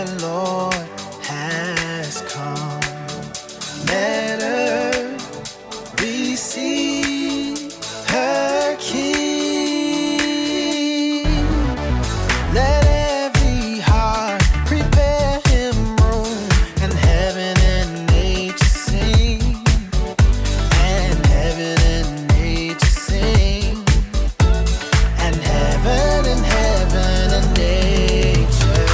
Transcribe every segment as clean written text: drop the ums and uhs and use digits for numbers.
the Lord has come. Let earth receive her King. Let every heart prepare him room, and heaven and nature sing, and heaven and nature sing, and heaven and heaven and nature.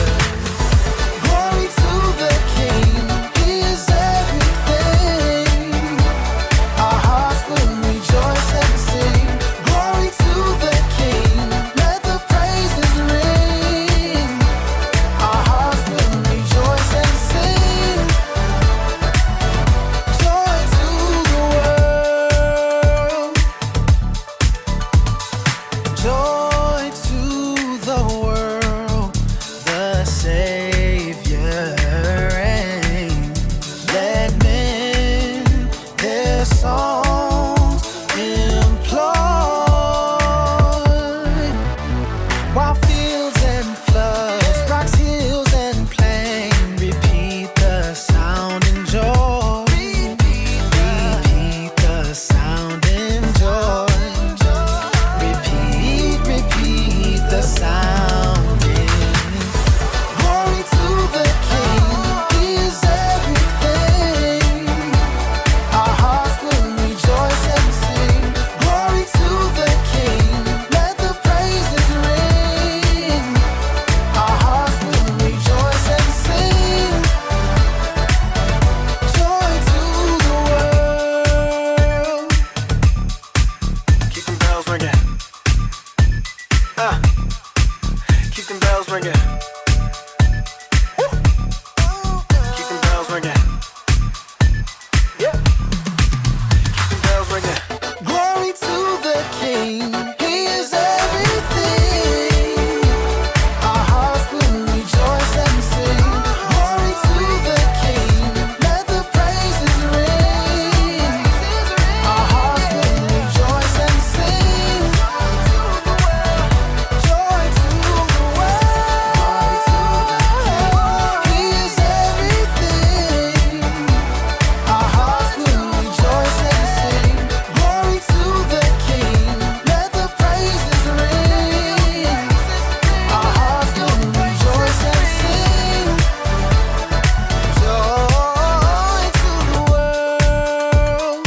Glory to the King, he is everything. Our hearts will rejoice and sing. Glory to the King, let the praises ring. Our hearts will rejoice and sing. Joy to the world. Joy to the world. The Savior reigns. Let men their songs employ, while fields and floods, rocks, hills, and plain repeat the sound and joy. Repeat the sound and joy. Repeat the sound and glory to the King, he is everything. Our hearts will rejoice and sing. Glory to the King, let the praises ring. Our hearts will rejoice and sing. Joy to the world. Keep them bells ringing. Keep them bells ringing. Keep them bells ringing. Yeah. Keep them bells ringing. Glory to the King, he is everything. Our hearts will rejoice and sing. Glory to the King, let the praises ring. Our hearts will rejoice and sing. Joy to the world. He is everything. Our hearts will rejoice and sing. Glory to the King, let the praises ring. Our hearts will rejoice and sing. Joy to the world.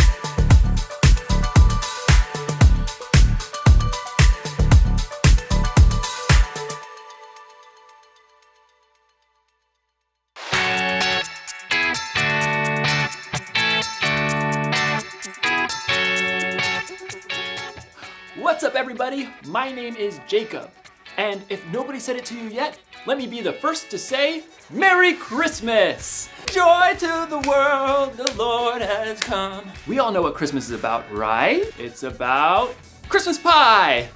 What's up, everybody? My name is Jacob, and if nobody said it to you yet, let me be the first to say Merry Christmas! Joy to the world, the Lord has come. We all know what Christmas is about, right? It's about Christmas pie!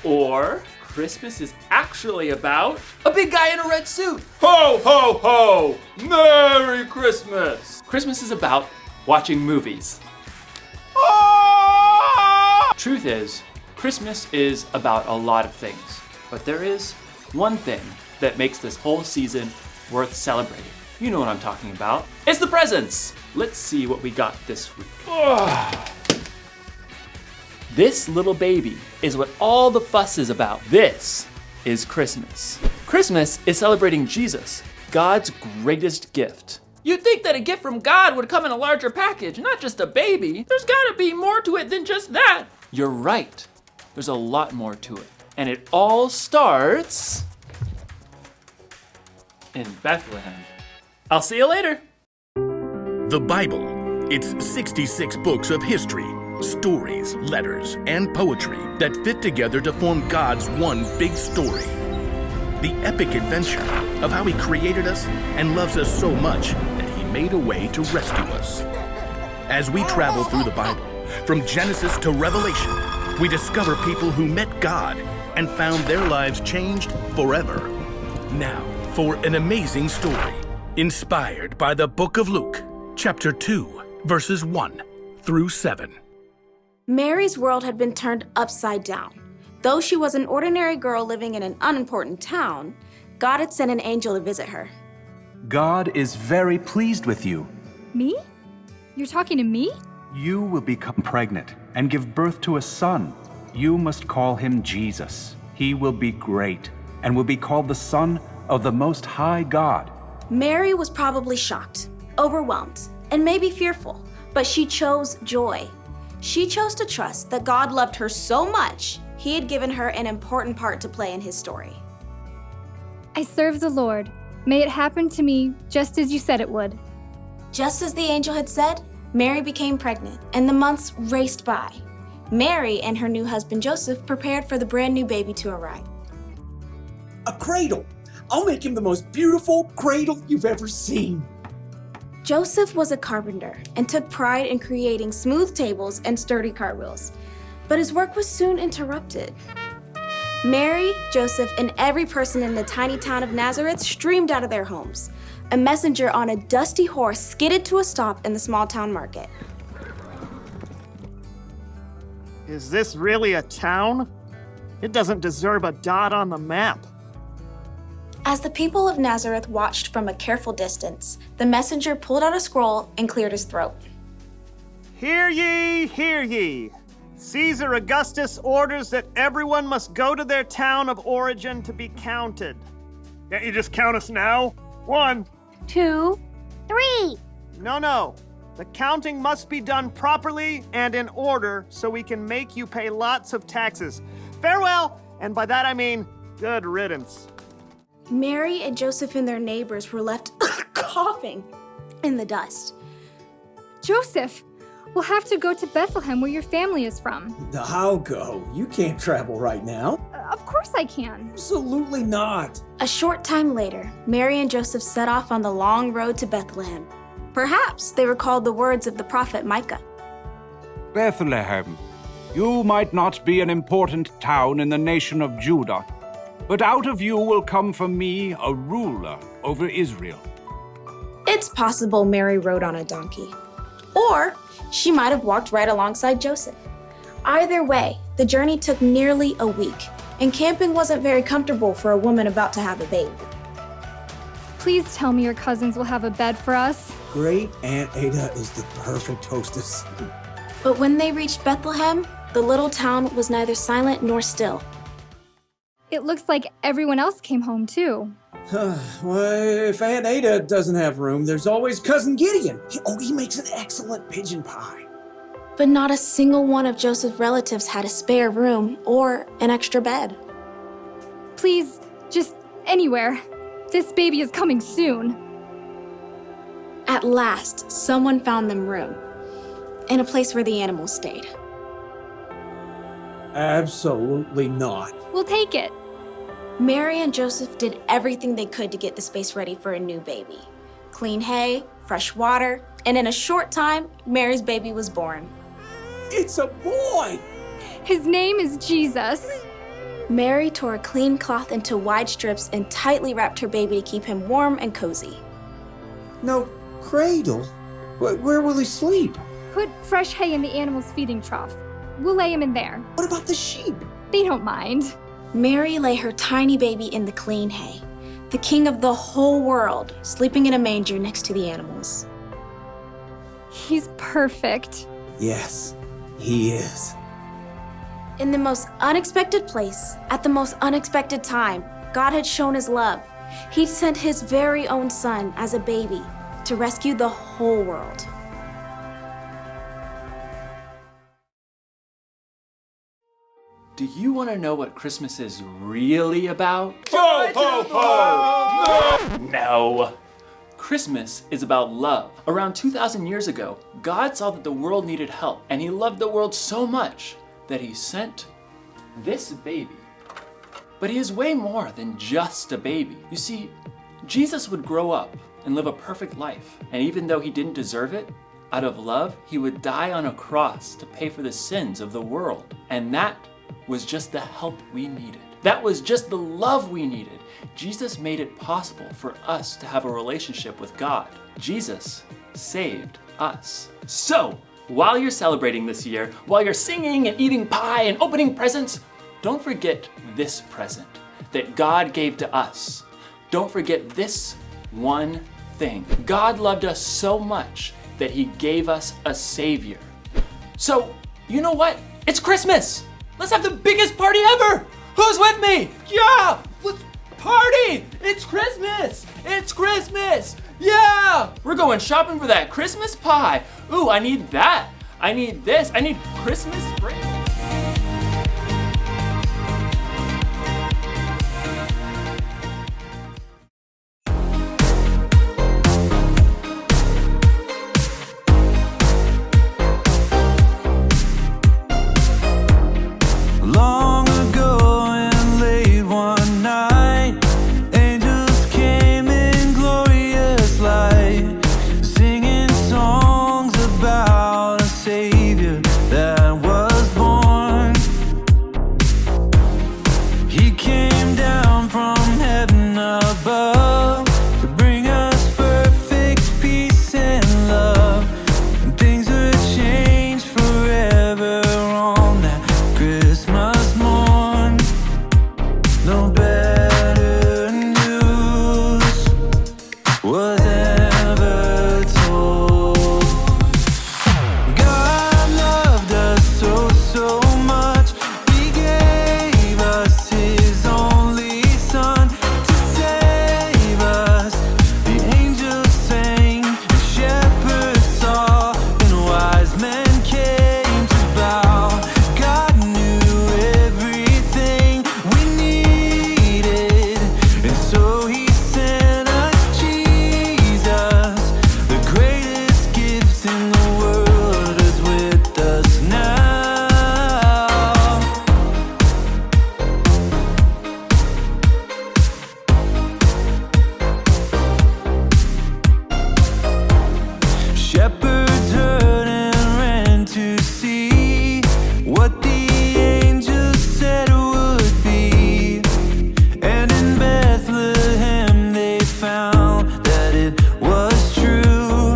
Or Christmas is actually about a big guy in a red suit. Ho, ho, ho! Merry Christmas! Christmas is about watching movies. Truth is, Christmas is about a lot of things, but there is one thing that makes this whole season worth celebrating. You know what I'm talking about. It's the presents! Let's see what we got this week. This little baby is what all the fuss is about. This is Christmas. Christmas is celebrating Jesus, God's greatest gift. You'd think that a gift from God would come in a larger package, not just a baby. There's gotta be more to it than just that. You're right. There's a lot more to it. And it all starts in Bethlehem. I'll see you later. The Bible. It's 66 books of history, stories, letters, and poetry that fit together to form God's one big story. The epic adventure of how he created us and loves us so much that he made a way to rescue us. As we travel through the Bible, from Genesis to Revelation, we discover people who met God and found their lives changed forever. Now, for an amazing story, inspired by the book of Luke, chapter 2, verses 1 through 7. Mary's world had been turned upside down. Though she was an ordinary girl living in an unimportant town, God had sent an angel to visit her. God is very pleased with you. Me? You're talking to me? You will become pregnant and give birth to a son. You must call him Jesus. He will be great and will be called the Son of the Most High God. Mary was probably shocked, overwhelmed, and maybe fearful, but she chose joy. She chose to trust that God loved her so much, he had given her an important part to play in his story. I serve the Lord. May it happen to me just as you said it would. Just as the angel had said, Mary became pregnant, and the months raced by. Mary and her new husband Joseph prepared for the brand new baby to arrive. A cradle. I'll make him the most beautiful cradle you've ever seen. Joseph was a carpenter and took pride in creating smooth tables and sturdy cartwheels, but his work was soon interrupted. Mary, Joseph, and every person in the tiny town of Nazareth streamed out of their homes. A messenger on a dusty horse skidded to a stop in the small town market. Is this really a town? It doesn't deserve a dot on the map. As the people of Nazareth watched from a careful distance, the messenger pulled out a scroll and cleared his throat. Hear ye, hear ye. Caesar Augustus orders that everyone must go to their town of origin to be counted. Can't you just count us now? 1, 2, 3. No. The counting must be done properly and in order so we can make you pay lots of taxes. Farewell, and by that I mean good riddance. Mary and Joseph and their neighbors were left coughing in the dust. Joseph, we'll have to go to Bethlehem where your family is from. I'll go. You can't travel right now. Of course I can. Absolutely not. A short time later, Mary and Joseph set off on the long road to Bethlehem. Perhaps they recalled the words of the prophet Micah. Bethlehem, you might not be an important town in the nation of Judah, but out of you will come for me a ruler over Israel. It's possible Mary rode on a donkey. Or she might have walked right alongside Joseph. Either way, the journey took nearly a week, and camping wasn't very comfortable for a woman about to have a baby. Please tell me your cousins will have a bed for us. Great Aunt Ada is the perfect hostess. But when they reached Bethlehem, the little town was neither silent nor still. It looks like everyone else came home too. Well, if Aunt Ada doesn't have room, there's always Cousin Gideon. He makes an excellent pigeon pie. But not a single one of Joseph's relatives had a spare room or an extra bed. Please, just anywhere. This baby is coming soon. At last, someone found them room, in a place where the animals stayed. Absolutely not. We'll take it. Mary and Joseph did everything they could to get the space ready for a new baby. Clean hay, fresh water, and in a short time, Mary's baby was born. It's a boy! His name is Jesus. Mary tore a clean cloth into wide strips and tightly wrapped her baby to keep him warm and cozy. No cradle? Where will he sleep? Put fresh hay in the animal's feeding trough. We'll lay him in there. What about the sheep? They don't mind. Mary lay her tiny baby in the clean hay, the king of the whole world, sleeping in a manger next to the animals. He's perfect. Yes, he is. In the most unexpected place, at the most unexpected time, God had shown his love. He sent his very own son as a baby to rescue the whole world. Do you want to know what Christmas is really about? Ho, ho, ho! No! Christmas is about love. Around 2,000 years ago, God saw that the world needed help, and he loved the world so much that he sent this baby. But he is way more than just a baby. You see, Jesus would grow up and live a perfect life, and even though he didn't deserve it, out of love, he would die on a cross to pay for the sins of the world. And that was just the help we needed. That was just the love we needed. Jesus made it possible for us to have a relationship with God. Jesus saved us. So, while you're celebrating this year, while you're singing and eating pie and opening presents, don't forget this present that God gave to us. don't forget this one thing. God loved us so much that he gave us a savior. So, you know what? It's Christmas! Let's have the biggest party ever! Who's with me? Yeah! Let's party! It's Christmas! It's Christmas! Yeah! We're going shopping for that Christmas pie. Ooh, I need that. I need this. I need Christmas spring. Long ago and late one night, angels came in glorious light, singing songs about a Savior that was born. He came down from heaven above to bring us perfect peace and love, and things would change forever on that Christmas morn. No better news was ever told. God loved us so, so much, he gave us his only Son to save us. The angels sang, the shepherds saw, and wise men came to bow. God knew everything we needed, and so he sent us Jesus. The greatest gift in the world is with us now. Shepherds heard and ran to see what the angels said would be. And in Bethlehem they found that it was true.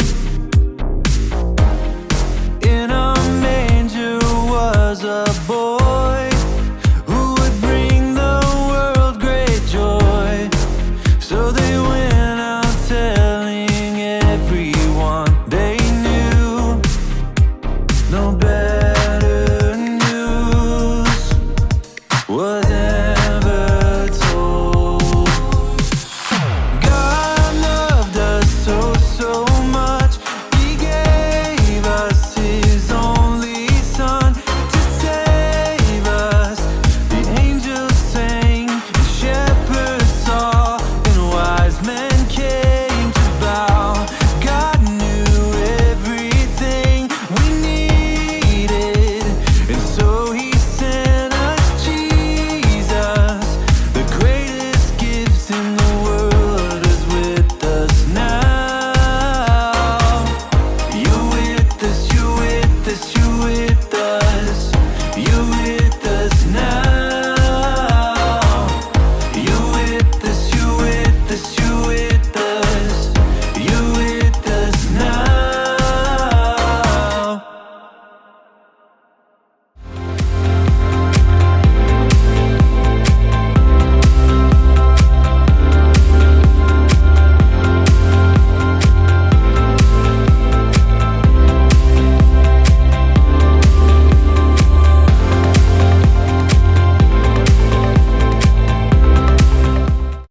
In a manger was a boy who would bring the world great joy. So